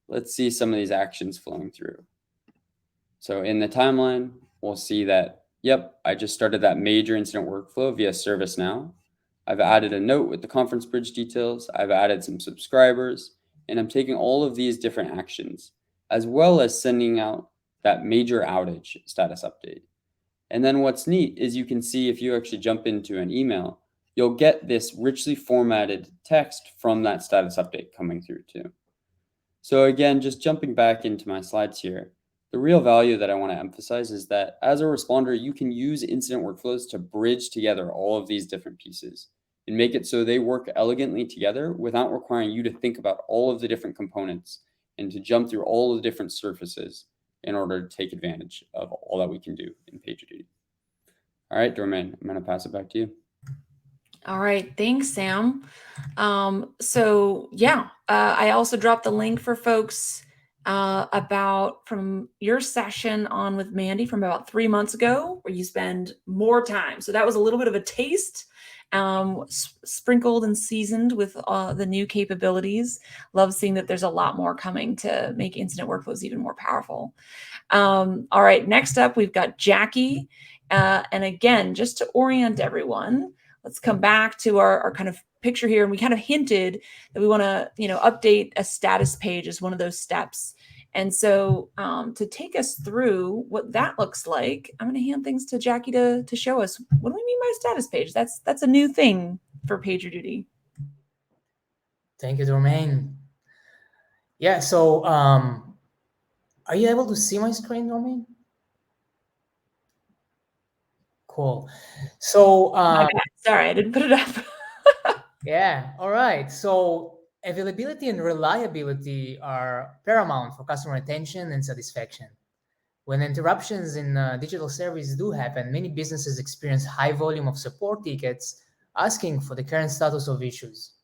let's see some of these actions flowing through. So in the timeline, we'll see that, yep, I just started that major incident workflow via ServiceNow. I've added a note with the conference bridge details. I've added some subscribers, and I'm taking all of these different actions, as well as sending out that major outage status update. And then what's neat is you can see if you actually jump into an email, you'll get this richly formatted text from that status update coming through too. So again, just jumping back into my slides here, the real value that I want to emphasize is that as a responder, you can use incident workflows to bridge together all of these different pieces and make it so they work elegantly together without requiring you to think about all of the different components and to jump through all of the different surfaces in order to take advantage of all that we can do in PagerDuty. All right, Dormain, I'm going to pass it back to you. All right, thanks, Sam. So yeah, I also dropped the link for folks about from your session on with Mandy from about 3 months ago, where you spend more time. So that was a little bit of a taste, sprinkled and seasoned with the new capabilities. Love seeing that there's a lot more coming to make incident workflows even more powerful. All right, next up, we've got Jackie. And again, just to orient everyone, let's come back to our kind of picture here. And we kind of hinted that we want to, update a status page as one of those steps. And so to take us through what that looks like, I'm going to hand things to Jackie to show us what do we mean by status page? That's a new thing for PagerDuty. Thank you, Dormain. Yeah, so are you able to see my screen, Dormain? Cool. So sorry, I didn't put it up. yeah, all right. So availability and reliability are paramount for customer attention and satisfaction. When interruptions in digital service do happen, many businesses experience high volume of support tickets asking for the current status of issues.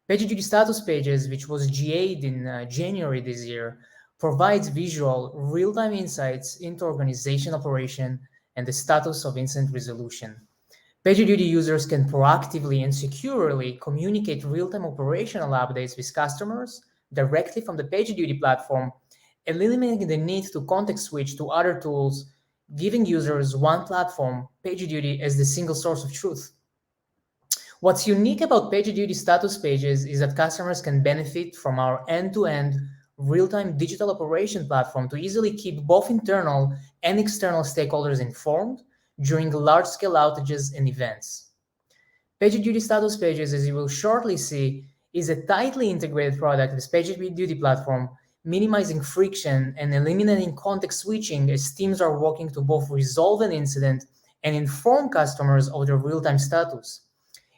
PagerDuty status pages, which was GA'd in January this year, provides visual, real-time insights into organization operation and the status of incident resolution. PagerDuty users can proactively and securely communicate real-time operational updates with customers directly from the PagerDuty platform, eliminating the need to context switch to other tools, giving users one platform, PagerDuty, as the single source of truth. What's unique about PagerDuty status pages is that customers can benefit from our end-to-end real-time digital operation platform to easily keep both internal and external stakeholders informed during large-scale outages and events. PagerDuty status pages, as you will shortly see, is a tightly integrated product with PagerDuty platform, minimizing friction and eliminating context switching as teams are working to both resolve an incident and inform customers of their real-time status.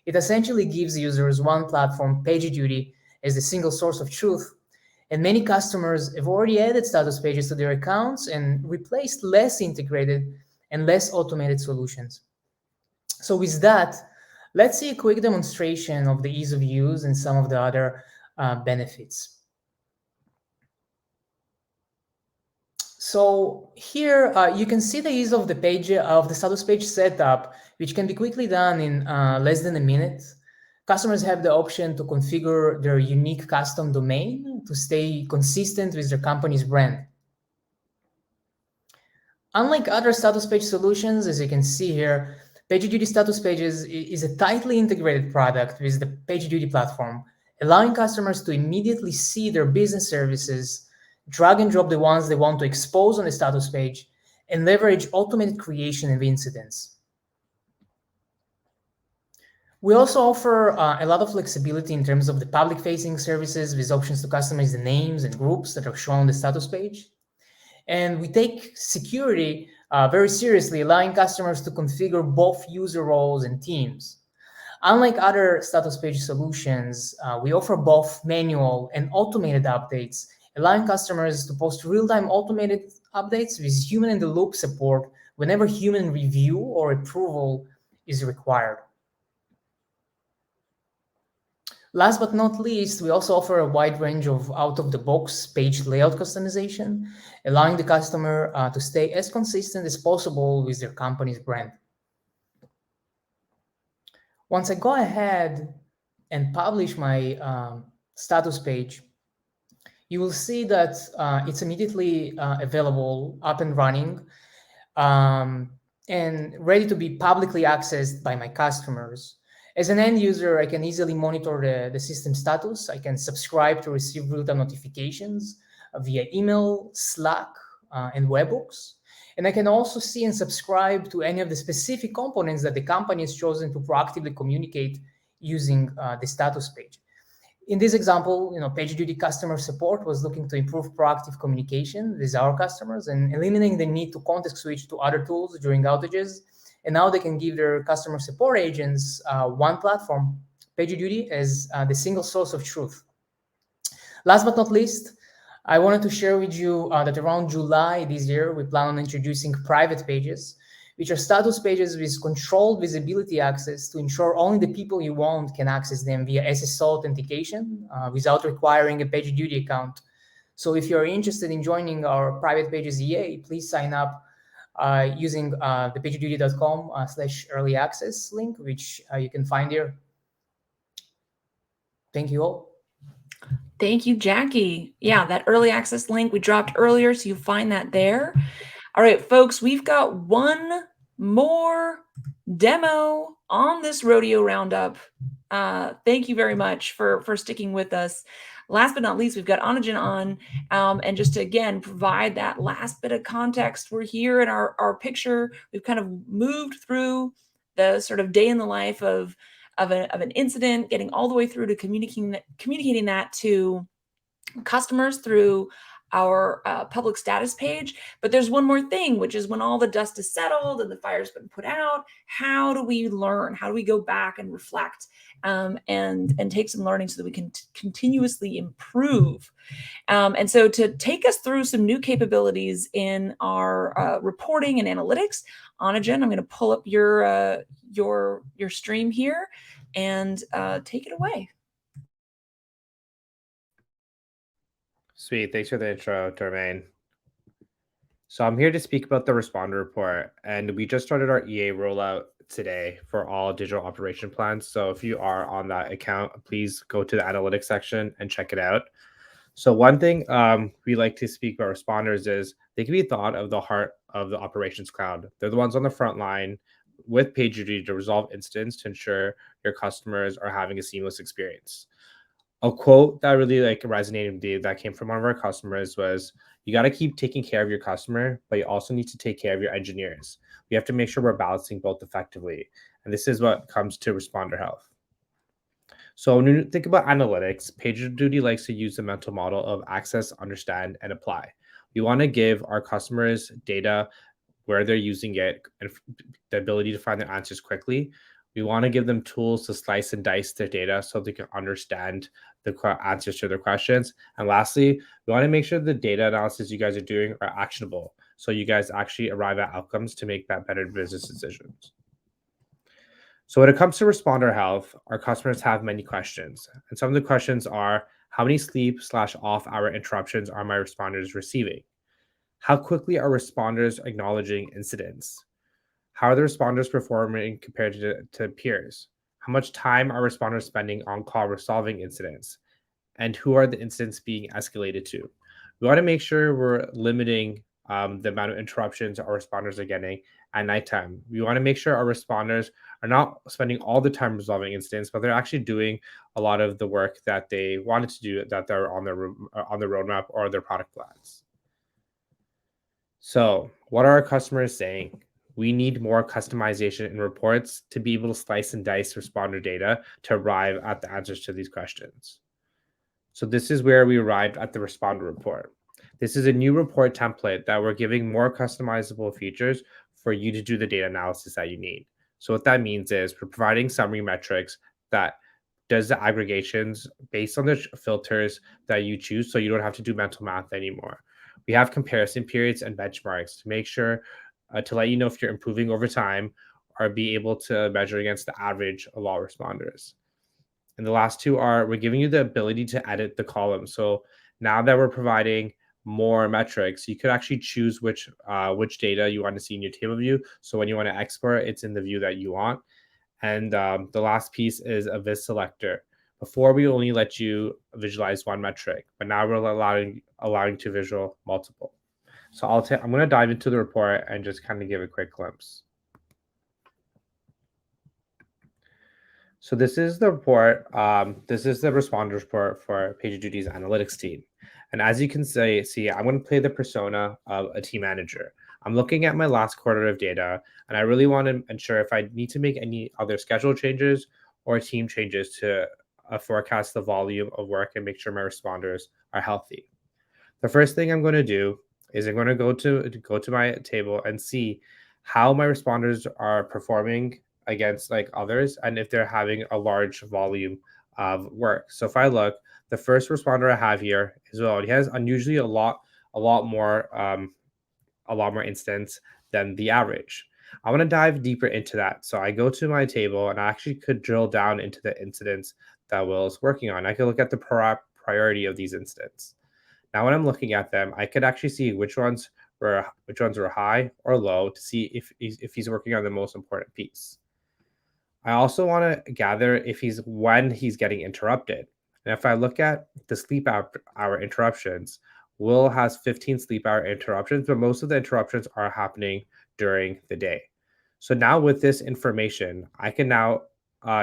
It essentially gives users one platform, PagerDuty, as a single source of truth, and many customers have already added status pages to their accounts and replaced less integrated and less automated solutions. So with that, let's see a quick demonstration of the ease of use and some of the other benefits. So here you can see the ease of the status page setup, which can be quickly done in less than a minute. Customers have the option to configure their unique custom domain to stay consistent with their company's brand. Unlike other status page solutions, as you can see here, PagerDuty status pages is a tightly integrated product with the PagerDuty platform, allowing customers to immediately see their business services, drag and drop the ones they want to expose on the status page, and leverage automated creation of incidents. We also offer a lot of flexibility in terms of the public-facing services with options to customize the names and groups that are shown on the status page. And we take security very seriously, allowing customers to configure both user roles and teams. Unlike other status page solutions, we offer both manual and automated updates, allowing customers to post real-time automated updates with human-in-the-loop support whenever human review or approval is required. Last but not least, we also offer a wide range of out-of-the-box page layout customization, allowing the customer to stay as consistent as possible with their company's brand. Once I go ahead and publish my status page, you will see that it's immediately available, up and running, and ready to be publicly accessed by my customers. As an end user, I can easily monitor the system status. I can subscribe to receive real-time notifications via email, Slack, and webhooks. And I can also see and subscribe to any of the specific components that the company has chosen to proactively communicate using the status page. In this example, PagerDuty customer support was looking to improve proactive communication with our customers and eliminating the need to context switch to other tools during outages. And now they can give their customer support agents one platform, PagerDuty, as the single source of truth. Last but not least, I wanted to share with you that around July this year, we plan on introducing private pages, which are status pages with controlled visibility access to ensure only the people you want can access them via SSO authentication without requiring a PagerDuty account. So if you're interested in joining our private pages EA, please sign up using the pagerduty.com/early access link, which you can find here. Thank you all. Thank you, Jackie. Yeah, that early access link we dropped earlier, so you find that there. All right, folks, we've got one more demo on this rodeo roundup. Thank you very much for sticking with us. Last but not least, we've got Anajan on, and just to, again, provide that last bit of context, we're here in our picture. We've kind of moved through the sort of day in the life of an incident, getting all the way through to communicating that to customers through our public status page. But there's one more thing, which is when all the dust is settled and the fire's been put out, how do we learn? How do we go back and reflect and take some learning so that we can continuously improve? And so to take us through some new capabilities in our reporting and analytics, Anajan, I'm going to pull up your stream here and take it away. Sweet. Thanks for the intro, Darmaine. So I'm here to speak about the responder report, and we just started our EA rollout today for all digital operation plans. So if you are on that account, please go to the analytics section and check it out. So one thing we like to speak about responders is they can be thought of the heart of the operations cloud. They're the ones on the front line with PagerDuty to resolve incidents to ensure your customers are having a seamless experience. A quote that really like resonated with me that came from one of our customers was, you got to keep taking care of your customer, but you also need to take care of your engineers. We have to make sure we're balancing both effectively. And this is what comes to responder health. So when you think about analytics, PagerDuty likes to use the mental model of access, understand, and apply. We want to give our customers data, where they're using it, and the ability to find their answers quickly. We want to give them tools to slice and dice their data so they can understand the answers to their questions. And lastly, we want to make sure the data analysis you guys are doing are actionable, so you guys actually arrive at outcomes to make that better business decisions. So when it comes to responder health, our customers have many questions. And some of the questions are, how many sleep/off-hour interruptions are my responders receiving? How quickly are responders acknowledging incidents? How are the responders performing compared to peers? How much time are responders spending on call resolving incidents? And who are the incidents being escalated to? We want to make sure we're limiting the amount of interruptions our responders are getting at nighttime. We want to make sure our responders are not spending all the time resolving incidents, but they're actually doing a lot of the work that they wanted to do, that they're on their roadmap or their product plans. So what are our customers saying? We need more customization in reports to be able to slice and dice responder data to arrive at the answers to these questions. So this is where we arrived at the responder report. This is a new report template that we're giving more customizable features for you to do the data analysis that you need. So what that means is we're providing summary metrics that does the aggregations based on the filters that you choose, so you don't have to do mental math anymore. We have comparison periods and benchmarks to make sure to let you know if you're improving over time, or be able to measure against the average of all responders. And the last two are, we're giving you the ability to edit the column. So now that we're providing more metrics, you could actually choose which data you want to see in your table view. So when you want to export, it's in the view that you want. And the last piece is a viz selector. Before, we only let you visualize one metric, but now we're allowing to visual multiple. So I'm going to dive into the report and just kind of give a quick glimpse. So this is the report. This is the responders report for PagerDuty's analytics team. And as you can see, I'm going to play the persona of a team manager. I'm looking at my last quarter of data, and I really want to ensure if I need to make any other schedule changes or team changes to forecast the volume of work and make sure my responders are healthy. The first thing I'm going to do is I'm going to go to my table and see how my responders are performing against like others, and if they're having a large volume of work. So if I look, the first responder I have here is, well, he has unusually a lot more incidents than the average. I want to dive deeper into that. So I go to my table and I actually could drill down into the incidents that Will is working on. I could look at the priority of these incidents. Now, when I'm looking at them, I could actually see which ones were high or low to see if he's working on the most important piece. I also want to gather when he's getting interrupted. And if I look at the sleep hour interruptions, Will has 15 sleep hour interruptions, but most of the interruptions are happening during the day. So now with this information, I can now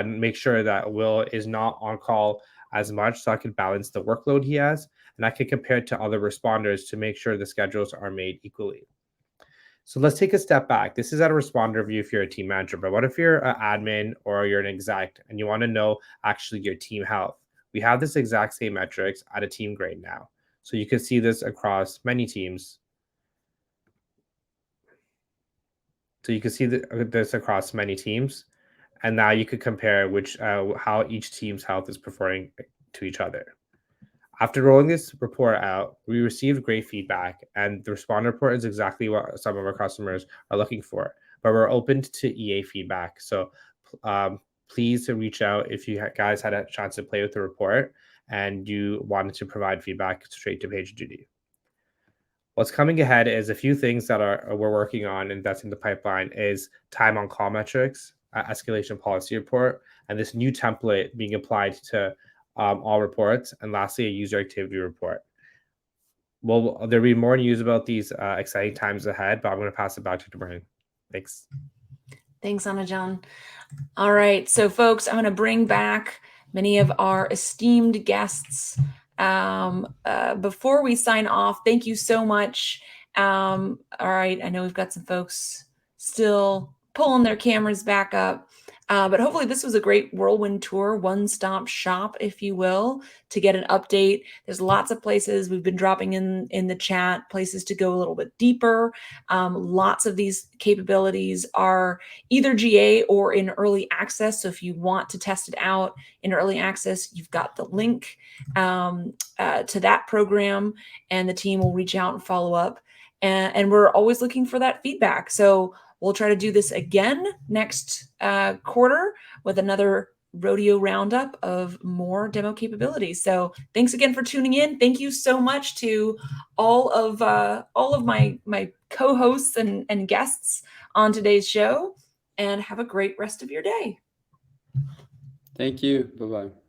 make sure that Will is not on call as much, so I can balance the workload he has, and I can compare it to other responders to make sure the schedules are made equally. So let's take a step back. This is at a responder view if you're a team manager, but what if you're an admin or you're an exec and you want to know actually your team health? We have this exact same metrics at a team grade now. So you can see this across many teams. So you can see this across many teams. And now you could compare how each team's health is performing to each other. After rolling this report out, we received great feedback, and the responder report is exactly what some of our customers are looking for. But we're open to EA feedback. So please reach out if you guys had a chance to play with the report and you wanted to provide feedback straight to PagerDuty. What's coming ahead is a few things that we're working on, and that's in the pipeline, is time on call metrics, escalation policy report, and this new template being applied to all reports, and lastly, a user activity report. Well, there'll be more news about these exciting times ahead, but I'm going to pass it back to Brian. Thanks. Thanks, Anajan. All right, so folks, I'm going to bring back many of our esteemed guests. Before we sign off, thank you so much. All right, I know we've got some folks still pulling their cameras back up. But hopefully this was a great whirlwind tour, one-stop shop, if you will, to get an update. There's lots of places we've been dropping in the chat, places to go a little bit deeper. Lots of these capabilities are either GA or in early access. So if you want to test it out in early access, you've got the link to that program, and the team will reach out and follow up. And we're always looking for that feedback. So we'll try to do this again next quarter with another rodeo roundup of more demo capabilities. So thanks again for tuning in. Thank you so much to all of my co-hosts and guests on today's show, and have a great rest of your day. Thank you. Bye-bye.